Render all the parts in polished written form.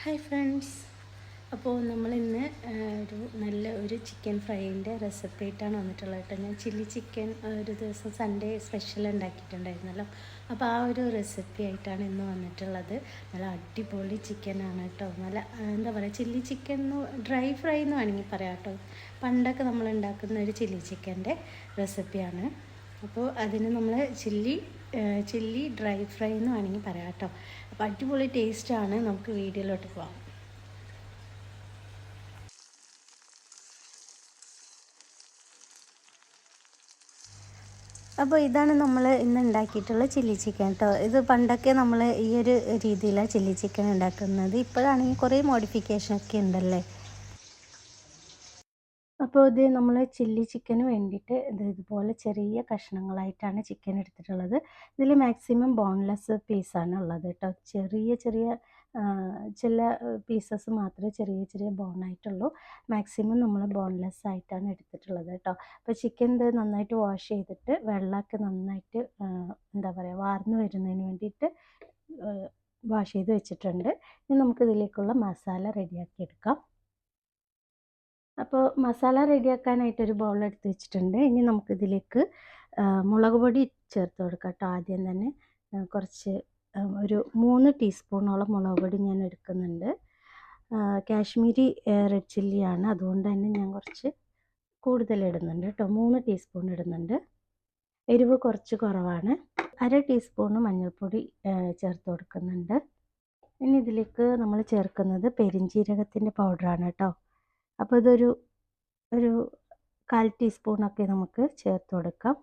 Hi friends. അപ്പോൾ നമ്മളിന്ന് ഒരു ചിക്കൻ ഫ്രൈൻ്റെ റെസിപ്പി ആയിട്ടാണ് വന്നിട്ടുള്ളത് കേട്ടോ. ഞാൻ ചില്ലി ചിക്കൻ ഒരു ദിവസം സൺഡേ സ്പെഷ്യൽ ഉണ്ടാക്കിയിട്ടുണ്ടായിരുന്നല്ലോ. അപ്പോൾ ആ ഒരു റെസിപ്പി ആയിട്ടാണ് ഇന്ന് വന്നിട്ടുള്ളത്. നല്ല അടിപൊളി ചിക്കനാണ് കേട്ടോ. നല്ല എന്താ പറയുക, ചില്ലി ചിക്കൻ ഡ്രൈ ഫ്രൈ എന്ന് വേണമെങ്കിൽ പറയാം കേട്ടോ. പണ്ടൊക്കെ നമ്മൾ ഉണ്ടാക്കുന്ന ഒരു ചില്ലി ചിക്കൻ്റെ റെസിപ്പിയാണ്. അപ്പോൾ അതിന് നമ്മൾ ചില്ലി ഡ്രൈ ഫ്രൈ എന്ന് വേണമെങ്കിൽ പറയാം കേട്ടോ. അപ്പോൾ അടിപൊളി ടേസ്റ്റാണ്. നമുക്ക് വീഡിയോയിലോട്ട് പോകാം. അപ്പോൾ ഇതാണ് നമ്മൾ ഇന്ന് ഉണ്ടാക്കിയിട്ടുള്ള ചില്ലി ചിക്കൻ കേട്ടോ. ഇത് പണ്ടൊക്കെ നമ്മൾ ഈ ഒരു രീതിയിലാണ് ചില്ലി ചിക്കൻ ഉണ്ടാക്കുന്നത്. ഇപ്പോഴാണെങ്കിൽ കുറേ മോഡിഫിക്കേഷനൊക്കെ ഉണ്ടല്ലേ. അപ്പോൾ ഇത് നമ്മൾ ചില്ലി ചിക്കന് വേണ്ടിയിട്ട് ഇതുപോലെ ചെറിയ കഷ്ണങ്ങളായിട്ടാണ് ചിക്കൻ എടുത്തിട്ടുള്ളത്. ഇതിൽ മാക്സിമം ബോൺലെസ് പീസാണ് ഉള്ളത് കേട്ടോ. ചെറിയ ചെറിയ ചില പീസസ് മാത്രമേ ചെറിയ ചെറിയ ബോണായിട്ടുള്ളൂ. മാക്സിമം നമ്മൾ ബോൺലെസ് ആയിട്ടാണ് എടുത്തിട്ടുള്ളത് കേട്ടോ. അപ്പോൾ ചിക്കൻ ഇത് നന്നായിട്ട് വാഷ് ചെയ്തിട്ട് വെള്ളമൊക്കെ നന്നായിട്ട് എന്താ പറയുക വാർന്ന് വരുന്നതിന് വേണ്ടിയിട്ട് വാഷ് ചെയ്ത് വെച്ചിട്ടുണ്ട്. ഇനി നമുക്കിതിലേക്കുള്ള മസാല റെഡിയാക്കി എടുക്കാം. അപ്പോൾ മസാല റെഡിയാക്കാനായിട്ടൊരു ബൗൾ എടുത്ത് വെച്ചിട്ടുണ്ട്. ഇനി നമുക്കിതിലേക്ക് മുളക് പൊടി ചേർത്ത് കൊടുക്കാം കേട്ടോ. ആദ്യം തന്നെ കുറച്ച് ഒരു 3 ടീസ്പൂണോളം മുളക് പൊടി ഞാൻ എടുക്കുന്നുണ്ട്. കാശ്മീരി റെഡ് ചില്ലിയാണ്, അതുകൊണ്ട് തന്നെ ഞാൻ കുറച്ച് കൂടുതൽ ഇടുന്നുണ്ട് കേട്ടോ. 3 ടീസ്പൂൺ ഇടുന്നുണ്ട്. എരിവ് കുറച്ച് കുറവാണ്. 1/2 ടീസ്പൂണ് മഞ്ഞൾപ്പൊടി ചേർത്ത് കൊടുക്കുന്നുണ്ട്. ഇനി ഇതിലേക്ക് നമ്മൾ ചേർക്കുന്നത് പെരിഞ്ജീരകത്തിൻ്റെ പൗഡറാണ് കേട്ടോ. അപ്പോൾ ഇതൊരു 1/4 ടീസ്പൂണൊക്കെ നമുക്ക് ചേർത്ത് കൊടുക്കാം.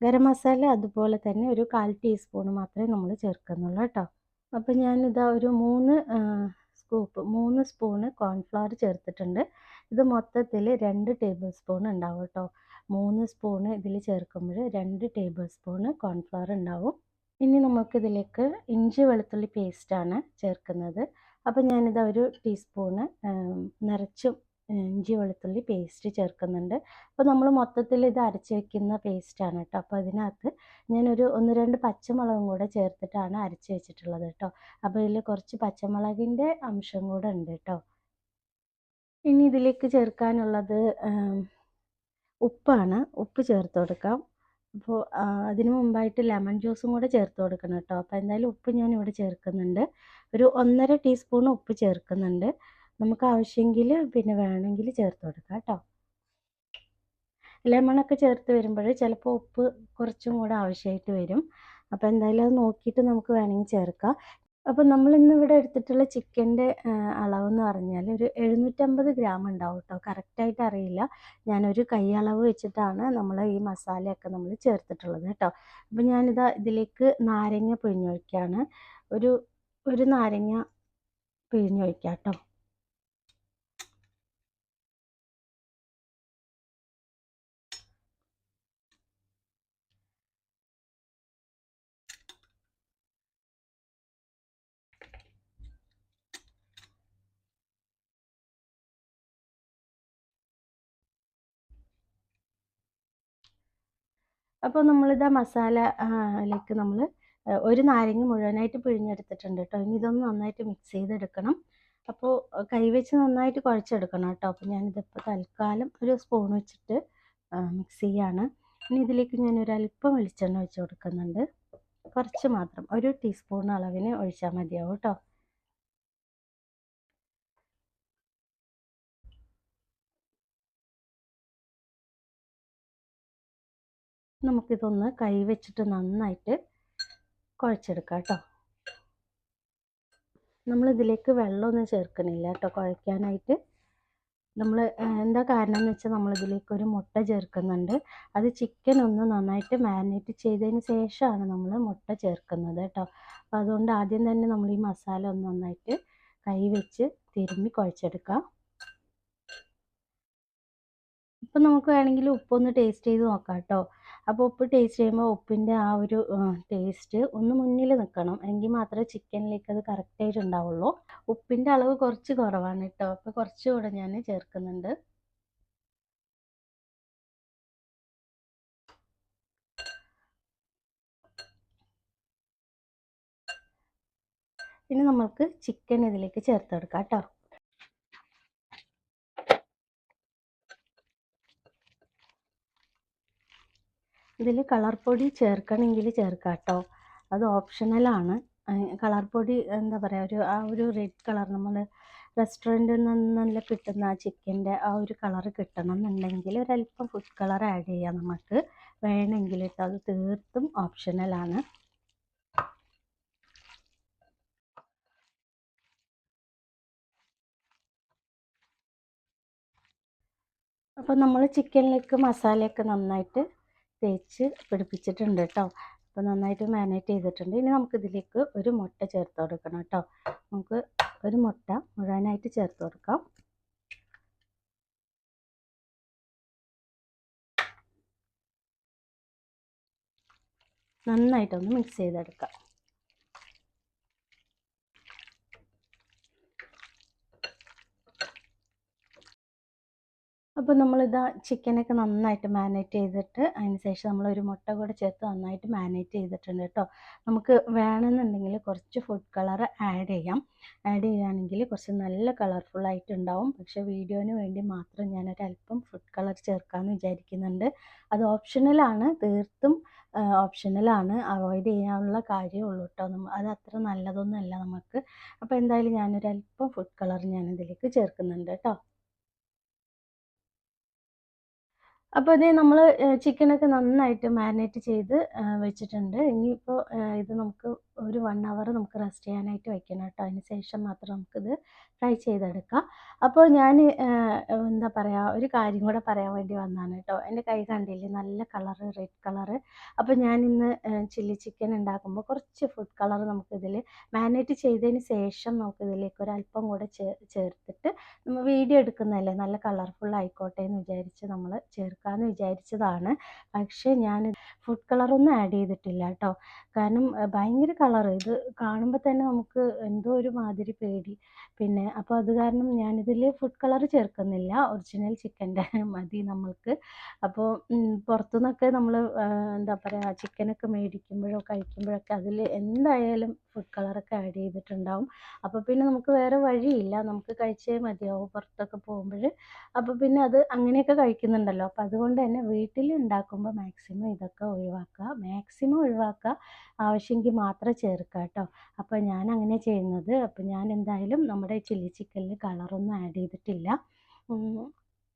ഗരം മസാല അതുപോലെ തന്നെ ഒരു 1/4 ടീസ്പൂൺ മാത്രമേ നമ്മൾ ചേർക്കുന്നുള്ളൂ കേട്ടോ. അപ്പോൾ ഞാനിതാ ഒരു 3 സ്പൂണ് കോൺഫ്ലവർ ചേർത്തിട്ടുണ്ട്. ഇത് മൊത്തത്തിൽ 2 ടേബിൾ സ്പൂൺ ഉണ്ടാവും കേട്ടോ. 3 സ്പൂണ് ഇതിൽ ചേർക്കുമ്പോൾ 2 ടേബിൾ സ്പൂണ് കോൺഫ്ലവർ ഉണ്ടാവും. ഇനി നമുക്കിതിലേക്ക് ഇഞ്ചി വെളുത്തുള്ളി പേസ്റ്റാണ് ചേർക്കുന്നത്. അപ്പോൾ ഞാനിതാ ഒരു ടീസ്പൂണ് നിറച്ചും ഇഞ്ചി വെളുത്തുള്ളി പേസ്റ്റ് ചേർക്കുന്നുണ്ട്. അപ്പോൾ നമ്മൾ മൊത്തത്തിൽ ഇത് അരച്ച് വെക്കുന്ന പേസ്റ്റാണ് കേട്ടോ. അപ്പോൾ അതിനകത്ത് ഞാനൊരു 1-2 പച്ചമുളകും കൂടെ ചേർത്തിട്ടാണ് അരച്ച് വെച്ചിട്ടുള്ളത് കേട്ടോ. അപ്പോൾ ഇതിൽ കുറച്ച് പച്ചമുളകിൻ്റെ അംശം കൂടെ ഉണ്ട് കേട്ടോ. ഇനി ഇതിലേക്ക് ചേർക്കാനുള്ളത് ഉപ്പാണ്. ഉപ്പ് ചേർത്ത് കൊടുക്കാം. അപ്പോൾ അതിന് മുമ്പായിട്ട് ലെമൺ ജ്യൂസും കൂടെ ചേർത്ത് കൊടുക്കണം കേട്ടോ. അപ്പോൾ എന്തായാലും ഉപ്പ് ഞാനിവിടെ ചേർക്കുന്നുണ്ട്. ഒരു 1.5 ടീസ്പൂൺ ഉപ്പ് ചേർക്കുന്നുണ്ട്. നമുക്ക് ആവശ്യമെങ്കിൽ പിന്നെ വേണമെങ്കിൽ ചേർത്ത് കൊടുക്കാം കേട്ടോ. ലെമണൊക്കെ ചേർത്ത് വരുമ്പോൾ ചിലപ്പോൾ ഉപ്പ് കുറച്ചും കൂടെ ആവശ്യമായിട്ട് വരും. അപ്പോൾ എന്തായാലും അത് നോക്കിയിട്ട് നമുക്ക് വേണമെങ്കിൽ ചേർക്കാം. അപ്പോൾ നമ്മളിന്നിവിടെ എടുത്തിട്ടുള്ള ചിക്കൻ്റെ അളവെന്ന് പറഞ്ഞാൽ ഒരു 750 ഗ്രാം ഉണ്ടാവും കേട്ടോ. കറക്റ്റായിട്ട് അറിയില്ല. ഞാനൊരു കൈ അളവ് വെച്ചിട്ടാണ് നമ്മൾ ഈ മസാലയൊക്കെ നമ്മൾ ചേർത്തിട്ടുള്ളത് കേട്ടോ. അപ്പോൾ ഞാനിതാ ഇതിലേക്ക് നാരങ്ങ പിഴിഞ്ഞൊഴിക്കുകയാണ്. ഒരു നാരങ്ങ പിഴിഞ്ഞൊഴിക്കാം കേട്ടോ. അപ്പോൾ നമ്മളിതാ മസാലയിലേക്ക് നമ്മൾ ഒരു നാരങ്ങ മുഴുവനായിട്ട് പിഴിഞ്ഞെടുത്തിട്ടുണ്ട് കേട്ടോ. ഇനി ഇതൊന്ന് നന്നായിട്ട് മിക്സ് ചെയ്തെടുക്കണം. അപ്പോൾ കൈവച്ച് നന്നായിട്ട് കുഴച്ചെടുക്കണം കേട്ടോ. അപ്പോൾ ഞാനിതിപ്പോൾ തൽക്കാലം ഒരു സ്പൂൺ വെച്ചിട്ട് മിക്സ് ചെയ്യാണ്. ഇനി ഇതിലേക്ക് ഞാനൊരല്പം വെളിച്ചെണ്ണ ഒഴിച്ച് കൊടുക്കുന്നുണ്ട്. കുറച്ച് മാത്രം, ഒരു ടീസ്പൂൺ അളവിന് ഒഴിച്ചാൽ മതിയാവും കേട്ടോ. നമുക്കിതൊന്ന് കൈ വെച്ചിട്ട് നന്നായിട്ട് കുഴച്ചെടുക്കാം കേട്ടോ. നമ്മളിതിലേക്ക് വെള്ളമൊന്നും ചേർക്കണില്ല കേട്ടോ കുഴയ്ക്കാനായിട്ട്. നമ്മൾ എന്താ കാരണം എന്ന് വെച്ചാൽ നമ്മളിതിലേക്ക് ഒരു മുട്ട ചേർക്കുന്നുണ്ട്. അത് ചിക്കൻ ഒന്ന് നന്നായിട്ട് മാരിനേറ്റ് ചെയ്തതിന് ശേഷമാണ് നമ്മൾ മുട്ട ചേർക്കുന്നത് കേട്ടോ. അപ്പോൾ അതുകൊണ്ട് ആദ്യം തന്നെ നമ്മൾ ഈ മസാല ഒന്ന് നന്നായിട്ട് കൈ വെച്ച് തിരുമ്മി കുഴച്ചെടുക്കാം. ഇപ്പം നമുക്ക് വേണമെങ്കിൽ ഉപ്പൊന്ന് ടേസ്റ്റ് ചെയ്ത് നോക്കാം കേട്ടോ. അപ്പോൾ ഉപ്പ് ടേസ്റ്റ് ചെയ്യുമ്പോൾ ഉപ്പിൻ്റെ ആ ഒരു ടേസ്റ്റ് ഒന്ന് മുന്നിൽ നിൽക്കണം. എങ്കിൽ മാത്രമേ ചിക്കനിലേക്ക് അത് കറക്റ്റായിട്ട് ഉണ്ടാവുള്ളൂ. ഉപ്പിൻ്റെ അളവ് കുറച്ച് കുറവാണ് കേട്ടോ. അപ്പോൾ കുറച്ചുകൂടെ ഞാൻ ചേർക്കുന്നുണ്ട്. ഇനി നമുക്ക് ചിക്കൻ ഇതിലേക്ക് ചേർത്ത് കൊടുക്കാം കേട്ടോ. ഇതിൽ കളർ പൊടി ചേർക്കണമെങ്കിൽ ചേർക്കാം കേട്ടോ, അത് ഓപ്ഷണലാണ്. കളർ പൊടി എന്താ പറയുക, ആ ഒരു റെഡ് കളർ നമ്മൾ റെസ്റ്റോറൻറ്റിൽ നിന്നെല്ലാം കിട്ടുന്ന ആ ചിക്കൻ്റെ ആ ഒരു കളർ കിട്ടണം എന്നുണ്ടെങ്കിൽ ഒരല്പം ഫുഡ് കളർ ആഡ് ചെയ്യാം നമുക്ക് വേണമെങ്കിൽ കേട്ടോ, അത് തീർത്തും ഓപ്ഷണലാണ്. അപ്പോൾ നമ്മൾ ചിക്കനിലേക്ക് മസാലയൊക്കെ നന്നായിട്ട് തേച്ച് പിടിപ്പിച്ചിട്ടുണ്ട് കേട്ടോ. അപ്പോൾ നന്നായിട്ട് മാരിനേറ്റ് ചെയ്തിട്ടുണ്ട്. ഇനി നമുക്കിതിലേക്ക് ഒരു മുട്ട ചേർത്ത് കൊടുക്കണം കേട്ടോ. നമുക്ക് ഒരു മുട്ട മുഴുവനായിട്ട് ചേർത്ത് കൊടുക്കാം. നന്നായിട്ടൊന്ന് മിക്സ് ചെയ്തെടുക്കാം. അപ്പോൾ നമ്മളിതാ ചിക്കനൊക്കെ നന്നായിട്ട് മാരിനേറ്റ് ചെയ്തിട്ട് അതിന് ശേഷം നമ്മളൊരു മുട്ട കൂടെ ചേർത്ത് നന്നായിട്ട് മാരിനേറ്റ് ചെയ്തിട്ടുണ്ട് കേട്ടോ. നമുക്ക് വേണമെന്നുണ്ടെങ്കിൽ കുറച്ച് ഫുഡ് കളർ ആഡ് ചെയ്യാം. ആഡ് ചെയ്യുകയാണെങ്കിൽ കുറച്ച് നല്ല കളർഫുള്ളായിട്ടുണ്ടാവും. പക്ഷേ വീഡിയോന് വേണ്ടി മാത്രം ഞാനൊരല്പം ഫുഡ് കളർ ചേർക്കാമെന്ന് വിചാരിക്കുന്നുണ്ട്. അത് ഓപ്ഷണലാണ്, തീർത്തും ഓപ്ഷണലാണ്, അവോയ്ഡ് ചെയ്യാനുള്ള കാര്യമുള്ളൂ കേട്ടോ. അത് അത്ര നല്ലതൊന്നുമല്ല നമുക്ക്. അപ്പോൾ എന്തായാലും ഞാനൊരല്പം ഫുഡ് കളർ ഞാനിതിലേക്ക് ചേർക്കുന്നുണ്ട് കേട്ടോ. അപ്പോൾ ഇത് നമ്മൾ ചിക്കനൊക്കെ നന്നായിട്ട് മാരിനേറ്റ് ചെയ്ത് വെച്ചിട്ടുണ്ട്. ഇനിയിപ്പോൾ ഇത് നമുക്ക് ഒരു 1 അവർ നമുക്ക് റെസ്റ്റ് ചെയ്യാനായിട്ട് വെക്കണം കേട്ടോ. അതിന് ശേഷം മാത്രം നമുക്കിത് ഫ്രൈ ചെയ്തെടുക്കാം. അപ്പോൾ ഞാൻ എന്താ പറയുക, ഒരു കാര്യം കൂടെ പറയാൻ വേണ്ടി വന്നതാണ് കേട്ടോ. എൻ്റെ കൈ കണ്ടില്ലേ, നല്ല കളറ്, റെഡ് കളറ്. അപ്പോൾ ഞാനിന്ന് ചില്ലി ചിക്കൻ ഉണ്ടാക്കുമ്പോൾ കുറച്ച് ഫുഡ് കളർ നമുക്കിതിൽ മാരിനേറ്റ് ചെയ്തതിന് ശേഷം നമുക്കിതിലേക്ക് ഒരല്പം കൂടെ ചേർത്തിട്ട് നമ്മൾ വീഡിയോ എടുക്കുന്നതല്ലേ, നല്ല കളർഫുൾ ആയിക്കോട്ടെ എന്ന് വിചാരിച്ച് നമ്മൾ ചേർക്കാമെന്ന് വിചാരിച്ചതാണ്. പക്ഷേ ഞാൻ ഫുഡ് കളറൊന്നും ആഡ് ചെയ്തിട്ടില്ല കേട്ടോ. കാരണം ഭയങ്കര കളറ്, ഇത് കാണുമ്പോൾ തന്നെ നമുക്ക് എന്തോ ഒരു മാതിരി പേടി. പിന്നെ അപ്പോൾ അത് കാരണം ഞാനിതിൽ ഫുഡ് കളർ ചേർക്കുന്നില്ല, ഒറിജിനൽ ചിക്കൻ്റെ മതി നമ്മൾക്ക്. അപ്പോൾ പുറത്തുനിന്നൊക്കെ നമ്മൾ എന്താ പറയുക, ചിക്കനൊക്കെ മേടിക്കുമ്പോഴോ കഴിക്കുമ്പോഴൊക്കെ അതിൽ എന്തായാലും ഫുഡ് കളറൊക്കെ ആഡ് ചെയ്തിട്ടുണ്ടാവും. അപ്പോൾ പിന്നെ നമുക്ക് വേറെ വഴിയില്ല, നമുക്ക് കഴിച്ചേ മതിയാവും പുറത്തൊക്കെ പോകുമ്പോൾ. അപ്പോൾ പിന്നെ അത് അങ്ങനെയൊക്കെ കഴിക്കുന്നുണ്ടല്ലോ. അപ്പോൾ അതുകൊണ്ട് തന്നെ വീട്ടിൽ ഉണ്ടാക്കുമ്പോൾ മാക്സിമം ഇതൊക്കെ ഒഴിവാക്കുക, ആവശ്യമെങ്കിൽ മാത്രം ചേർക്കുക കേട്ടോ. അപ്പോൾ ഞാൻ അങ്ങനെ ചെയ്യുന്നത്. അപ്പോൾ ഞാൻ എന്തായാലും നമ്മുടെ ചില്ലി ചിക്കനിൽ കളറൊന്നും ആഡ് ചെയ്തിട്ടില്ല.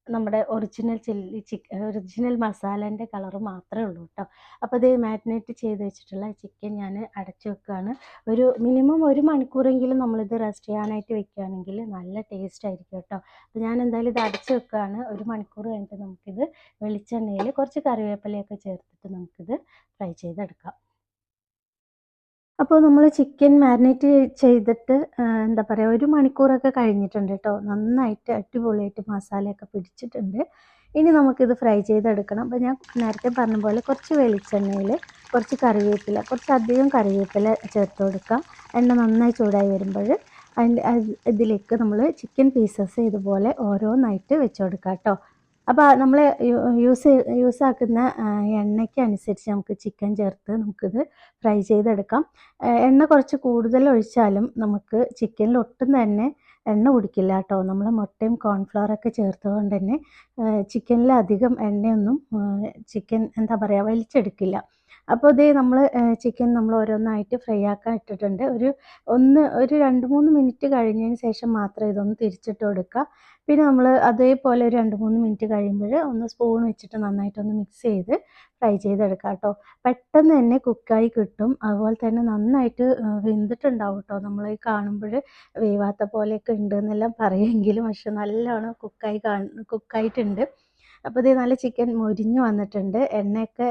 നമ്മുടെ ഒറിജിനൽ മസാലേൻ്റെ കളറ് മാത്രമേ ഉള്ളൂ കേട്ടോ. അപ്പോൾ ഇത് മാരിനേറ്റ് ചെയ്ത് വെച്ചിട്ടുള്ള ചിക്കൻ ഞാൻ അടച്ചു വെക്കുകയാണ്. ഒരു മിനിമം 1 മണിക്കൂറെങ്കിലും നമ്മളിത് റെസ്റ്റ് ചെയ്യാനായിട്ട് വെക്കുകയാണെങ്കിൽ നല്ല ടേസ്റ്റ് ആയിരിക്കും കേട്ടോ. അപ്പോൾ ഞാൻ എന്തായാലും ഇത് അടച്ചു വെക്കുകയാണ്. 1 മണിക്കൂർ കഴിഞ്ഞിട്ട് നമുക്കിത് വെളിച്ചെണ്ണയിൽ കുറച്ച് കറിവേപ്പിലയൊക്കെ ചേർത്തിട്ട് നമുക്കിത് ഫ്രൈ ചെയ്തെടുക്കാം. അപ്പോൾ നമ്മൾ ചിക്കൻ മാരിനേറ്റ് ചെയ്തിട്ട് എന്താ പറയുക, 1 മണിക്കൂറൊക്കെ കഴിഞ്ഞിട്ടുണ്ട് കേട്ടോ. നന്നായിട്ട് അടിപൊളിയായിട്ട് മസാലയൊക്കെ പിടിച്ചിട്ടുണ്ട്. ഇനി നമുക്കിത് ഫ്രൈ ചെയ്തെടുക്കണം. അപ്പോൾ ഞാൻ നേരത്തെ പറഞ്ഞ പോലെ കുറച്ച് വെളിച്ചെണ്ണയിൽ കുറച്ചധികം കറിവേപ്പില ചേർത്ത് കൊടുക്കാം. എണ്ണ നന്നായി ചൂടായി വരുമ്പോൾ ഇതിലേക്ക് നമ്മൾ ചിക്കൻ പീസസ് ഇതുപോലെ ഓരോന്നായിട്ട് വെച്ച് കൊടുക്കാം കേട്ടോ. അപ്പോൾ നമ്മൾ യൂസാക്കുന്ന എണ്ണയ്ക്ക് അനുസരിച്ച് നമുക്ക് ചിക്കൻ ചേർത്ത് നമുക്കിത് ഫ്രൈ ചെയ്തെടുക്കാം. എണ്ണ കുറച്ച് കൂടുതൽ ഒഴിച്ചാലും നമുക്ക് ചിക്കനിൽ ഒട്ടും തന്നെ എണ്ണ കുടിക്കില്ല കേട്ടോ. നമ്മൾ മുട്ടയും കോൺഫ്ലവറൊക്കെ ചേർത്തുകൊണ്ട് തന്നെ ചിക്കനിൽ അധികം എണ്ണയൊന്നും ചിക്കൻ എന്താ പറയുക വലിച്ചെടുക്കില്ല. അപ്പോൾ ഇതേ നമ്മൾ ചിക്കൻ നമ്മൾ ഓരോന്നായിട്ട് ഫ്രൈ ആക്കാൻ ഇട്ടിട്ടുണ്ട്. ഒരു 2-3 മിനിറ്റ് കഴിഞ്ഞതിന് ശേഷം മാത്രം ഇതൊന്ന് തിരിച്ചിട്ട് കൊടുക്കുക. പിന്നെ നമ്മൾ അതേപോലെ ഒരു 2-3 മിനിറ്റ് കഴിയുമ്പോൾ ഒന്ന് സ്പൂൺ വെച്ചിട്ട് നന്നായിട്ടൊന്ന് മിക്സ് ചെയ്ത് ഫ്രൈ ചെയ്തെടുക്കാം കേട്ടോ. പെട്ടെന്ന് തന്നെ കുക്കായി കിട്ടും. അതുപോലെ തന്നെ നന്നായിട്ട് വെന്തിട്ടുണ്ടാവും കേട്ടോ. നമ്മൾ ഈ കാണുമ്പോൾ വേവാത്ത പോലെയൊക്കെ ഉണ്ട് എന്നെല്ലാം പറയുമെങ്കിലും പക്ഷെ നല്ലോണം കുക്കായിട്ടുണ്ട്. അപ്പോൾ ഇത് നല്ല ചിക്കൻ മൊരിഞ്ഞ് വന്നിട്ടുണ്ട്. എണ്ണയൊക്കെ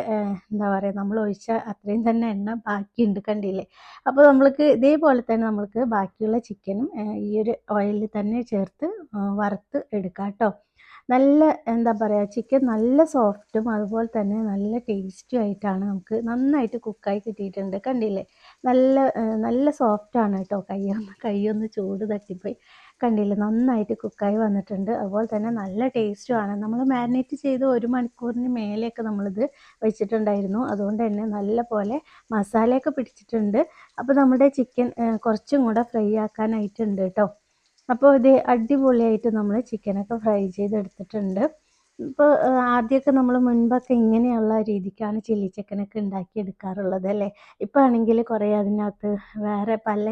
എന്താ പറയുക, നമ്മൾ ഒഴിച്ച അത്രയും തന്നെ എണ്ണ ബാക്കിയുണ്ട്, കണ്ടില്ലേ. അപ്പോൾ നമ്മൾക്ക് ഇതേപോലെ തന്നെ നമ്മൾക്ക് ബാക്കിയുള്ള ചിക്കനും ഈ ഒരു ഓയിലിൽ തന്നെ ചേർത്ത് വറുത്ത് എടുക്കാം കേട്ടോ. നല്ല എന്താ പറയുക, ചിക്കൻ നല്ല സോഫ്റ്റും അതുപോലെ തന്നെ നല്ല ടേസ്റ്റും ആയിട്ടാണ് നമുക്ക് നന്നായിട്ട് കുക്കായി കിട്ടിയിട്ടുണ്ട്, കണ്ടില്ലേ. നല്ല സോഫ്റ്റാണ് കേട്ടോ. കൈയൊന്ന് ചൂട് തട്ടിപ്പോയി. കണ്ടില്ലേ, നന്നായിട്ട് കുക്കായി വന്നിട്ടുണ്ട്. അതുപോലെ തന്നെ നല്ല ടേസ്റ്റുമാണ്. നമ്മൾ മാരിനേറ്റ് ചെയ്ത് 1 മണിക്കൂറിന് മേലെയൊക്കെ നമ്മളിത് വെച്ചിട്ടുണ്ടായിരുന്നു. അതുകൊണ്ട് തന്നെ നല്ല പോലെ മസാലയൊക്കെ പിടിച്ചിട്ടുണ്ട്. അപ്പോൾ നമ്മുടെ ചിക്കൻ കുറച്ചും കൂടെ ഫ്രൈ ആക്കാനായിട്ടുണ്ട് കേട്ടോ. അപ്പോൾ ഇത് അടിപൊളിയായിട്ട് നമ്മൾ ചിക്കനൊക്കെ ഫ്രൈ ചെയ്തെടുത്തിട്ടുണ്ട്. ഇപ്പോൾ ആദ്യമൊക്കെ നമ്മൾ മുൻപൊക്കെ ഇങ്ങനെയുള്ള രീതിക്കാണ് ചില്ലി ചിക്കനൊക്കെ ഉണ്ടാക്കിയെടുക്കാറുള്ളത് അല്ലേ. ഇപ്പോൾ ആണെങ്കിൽ കുറേ അതിനകത്ത് വേറെ പല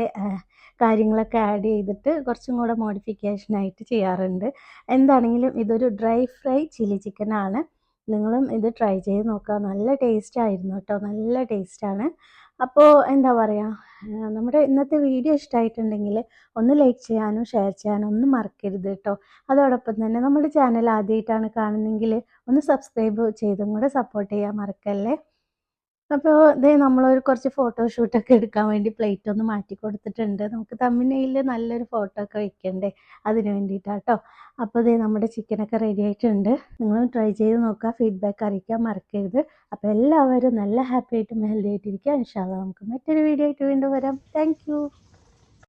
കാര്യങ്ങളൊക്കെ ആഡ് ചെയ്തിട്ട് കുറച്ചും കൂടെ മോഡിഫിക്കേഷനായിട്ട് ചെയ്യാറുണ്ട്. എന്താണെങ്കിലും ഇതൊരു ഡ്രൈ ഫ്രൈ ചില്ലി ചിക്കനാണ്. നിങ്ങളും ഇത് ട്രൈ ചെയ്ത് നോക്കുക. നല്ല ടേസ്റ്റായിരുന്നു കേട്ടോ, നല്ല ടേസ്റ്റാണ്. അപ്പോൾ എന്താ പറയുക, നമ്മുടെ ഇന്നത്തെ വീഡിയോ ഇഷ്ടമായിട്ടുണ്ടെങ്കിൽ ഒന്ന് ലൈക്ക് ചെയ്യാനും ഷെയർ ചെയ്യാനും ഒന്നും മറക്കരുത് കേട്ടോ. അതോടൊപ്പം തന്നെ നമ്മുടെ ചാനൽ ആദ്യമായിട്ടാണ് കാണുന്നതെങ്കിൽ ഒന്ന് സബ്സ്ക്രൈബ് ചെയ്തും കൂടെ സപ്പോർട്ട് ചെയ്യാൻ മറക്കല്ലേ. അപ്പോൾ ദേ നമ്മളൊരു കുറച്ച് ഫോട്ടോഷൂട്ടൊക്കെ എടുക്കാൻ വേണ്ടി പ്ലേറ്റ് ഒന്ന് മാറ്റി കൊടുത്തിട്ടുണ്ട്. നമുക്ക് തമ്പനെയിൽ നല്ലൊരു ഫോട്ടോ ഒക്കെ വെക്കണ്ടേ, അതിന് വേണ്ടിയിട്ടാട്ടോ. അപ്പോൾ ദേ നമ്മുടെ ചിക്കനൊക്കെ റെഡി ആയിട്ടുണ്ട്. നിങ്ങളും ട്രൈ ചെയ്ത് നോക്കുക, ഫീഡ്ബാക്ക് അറിയിക്കാൻ മറക്കരുത്. അപ്പോൾ എല്ലാവരും നല്ല ഹാപ്പി ആയിട്ടും ഹെൽത്തി ആയിട്ടിരിക്കുക. ഇൻഷാ അല്ലാഹ് നമുക്ക് മറ്റൊരു വീഡിയോ ആയിട്ട് വീണ്ടും വരാം. Thank you.